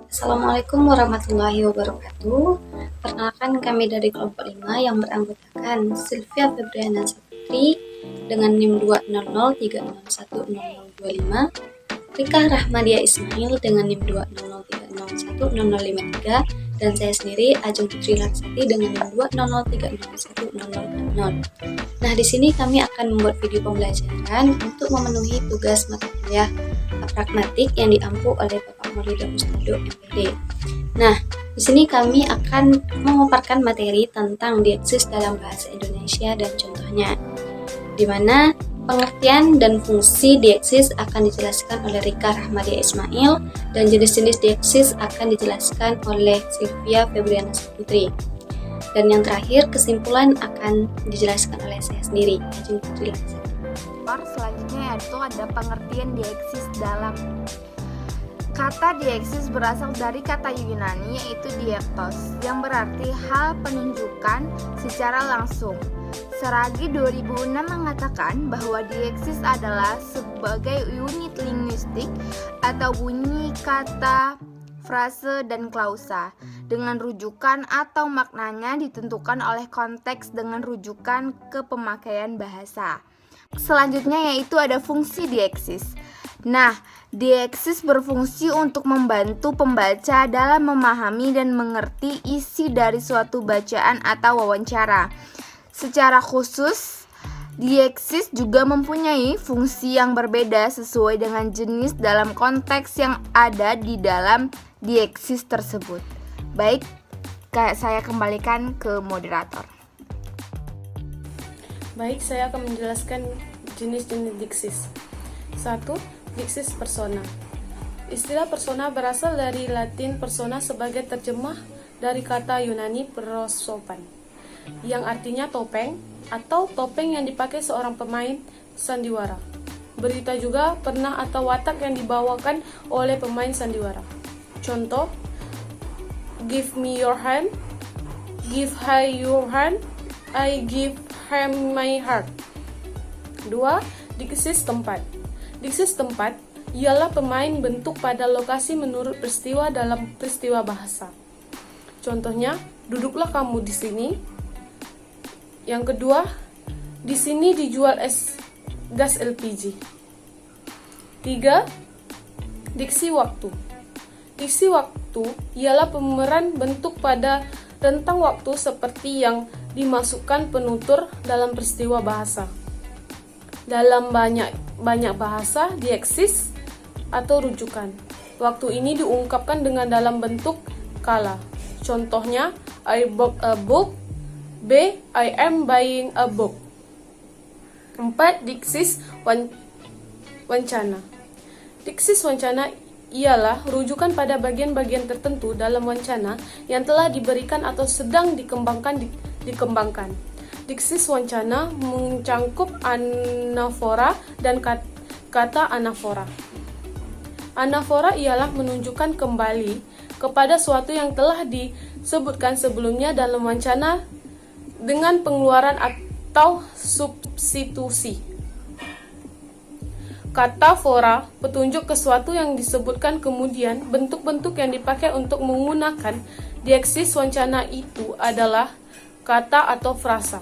Assalamualaikum warahmatullahi wabarakatuh. Perkenalkan, kami dari kelompok 5 yang beranggotakan Sylvia Febriana Saputri dengan NIM 20030010025, Rika Rahmadia Ismail dengan NIM 200301053, dan saya sendiri Ajeng Putri Laksati dengan NIM 200301040. Nah, di sini kami akan membuat video pembelajaran untuk memenuhi tugas mata kuliah pragmatik yang diampu oleh Bapak Maulida Mustado MPD. Nah, di sini kami akan memaparkan materi tentang dieksis dalam bahasa Indonesia dan contohnya, di mana pengertian dan fungsi dieksis akan dijelaskan oleh Rika Rahmadia Ismail dan jenis-jenis dieksis akan dijelaskan oleh Sylvia Febriana Saputri. Dan yang terakhir, kesimpulan akan dijelaskan oleh saya sendiri, Ajeng Putri Laksati. Selanjutnya yaitu ada pengertian dieksis dalam. Kata dieksis berasal dari kata Yunani yaitu diektos, yang berarti hal penunjukan secara langsung. Seragi 2006 mengatakan bahwa dieksis adalah sebagai unit linguistik atau bunyi kata, frase, dan klausa dengan rujukan atau maknanya ditentukan oleh konteks dengan rujukan ke pemakaian bahasa. Selanjutnya yaitu ada fungsi dieksis. Nah, dieksis berfungsi untuk membantu pembaca dalam memahami dan mengerti isi dari suatu bacaan atau wawancara. Secara khusus, dieksis juga mempunyai fungsi yang berbeda sesuai dengan jenis dalam konteks yang ada di dalam dieksis tersebut. Baik, saya kembalikan ke moderator. Baik, saya akan menjelaskan jenis-jenis dieksis. 1. Dieksis persona. Istilah persona berasal dari Latin persona sebagai terjemah dari kata Yunani prosopan, yang artinya topeng atau topeng yang dipakai seorang pemain sandiwara. Berita juga pernah atau watak yang dibawakan oleh pemain sandiwara. Contoh, give me your hand, give her your hand, I give him my heart. 2. Dieksis tempat. Dieksis tempat ialah pemain bentuk pada lokasi menurut peristiwa dalam peristiwa bahasa. Contohnya, duduklah kamu di sini. Yang kedua, di sini dijual gas LPG. 3. Diksi waktu. Diksi waktu ialah pemeran bentuk pada rentang waktu seperti yang dimasukkan penutur dalam peristiwa bahasa. Dalam banyak bahasa, dieksis atau rujukan. Waktu ini diungkapkan dengan dalam bentuk kala. Contohnya, I bought a book. B. I am buying a book. 4. Dieksis wancana. Dieksis wancana ialah rujukan pada bagian-bagian tertentu dalam wancana yang telah diberikan atau sedang dikembangkan. Dieksis wancana mencangkup anafora dan kata anafora. Anafora ialah menunjukkan kembali kepada suatu yang telah disebutkan sebelumnya dalam wancana dengan pengeluaran atau substitusi. Kata fora, petunjuk ke suatu yang disebutkan kemudian. Bentuk-bentuk yang dipakai untuk menggunakan dieksis wancana itu adalah kata atau frasa.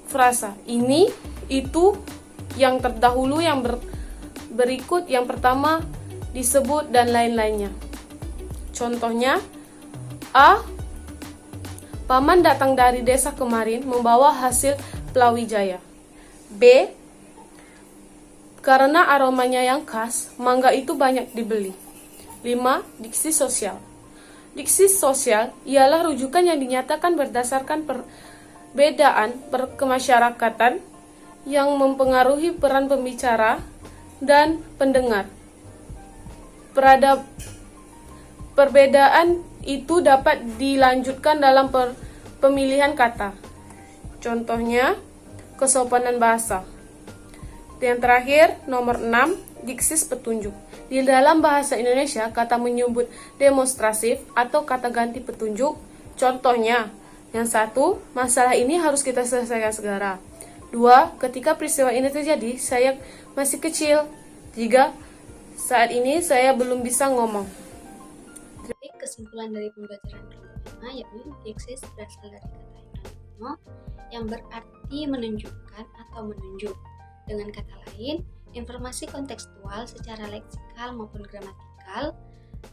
Frasa ini, itu, yang terdahulu, yang berikut, yang pertama disebut, dan lain-lainnya. Contohnya, A. Paman datang dari desa kemarin membawa hasil Plawijaya. B. Karena aromanya yang khas, mangga itu banyak dibeli. 5. Diksi sosial. Diksi sosial ialah rujukan yang dinyatakan berdasarkan perbedaan kemasyarakatan yang mempengaruhi peran pembicara dan pendengar. Perbedaan itu dapat dilanjutkan dalam pemilihan kata. Contohnya, kesopanan bahasa. Yang terakhir, nomor 6, diksis petunjuk. Di dalam bahasa Indonesia, kata menyebut demonstrasif atau kata ganti petunjuk. Contohnya, Yang satu, masalah ini harus kita selesaikan segera. Dua, ketika peristiwa ini terjadi, saya masih kecil. Tiga, saat ini saya belum bisa ngomong. Jadi kesimpulan dari pembelajaran kelompok 5 yakni dieksis berasal dari kata Yunani kuno yang berarti menunjukkan atau menunjuk. Dengan kata lain, informasi kontekstual secara leksikal maupun gramatikal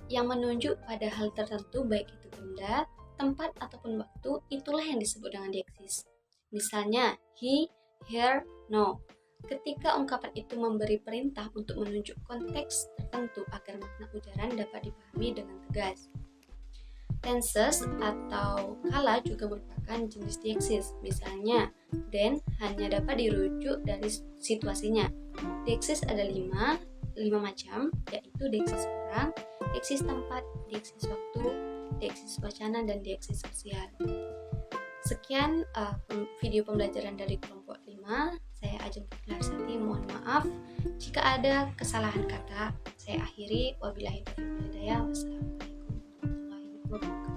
yang menunjuk pada hal tertentu baik itu benda, tempat ataupun waktu, itulah yang disebut dengan dieksis. Misalnya, he, her, no. Ketika ungkapan itu memberi perintah untuk menunjuk konteks tertentu agar makna ujaran dapat dipahami dengan tegas. Tenses atau kala juga merupakan jenis dieksis. Misalnya, then hanya dapat dirujuk dari situasinya. Dieksis ada 5 macam, yaitu dieksis orang, dieksis tempat, dieksis waktu, dieksis wacana, dan dieksis sosial. Sekian video pembelajaran dari kelompok 5. Saya Ajeng Larsati, mohon maaf jika ada kesalahan kata. Saya akhiri, wabillahi taufiq wal hidayah. Wassalamualaikum warahmatullahi wabarakatuh.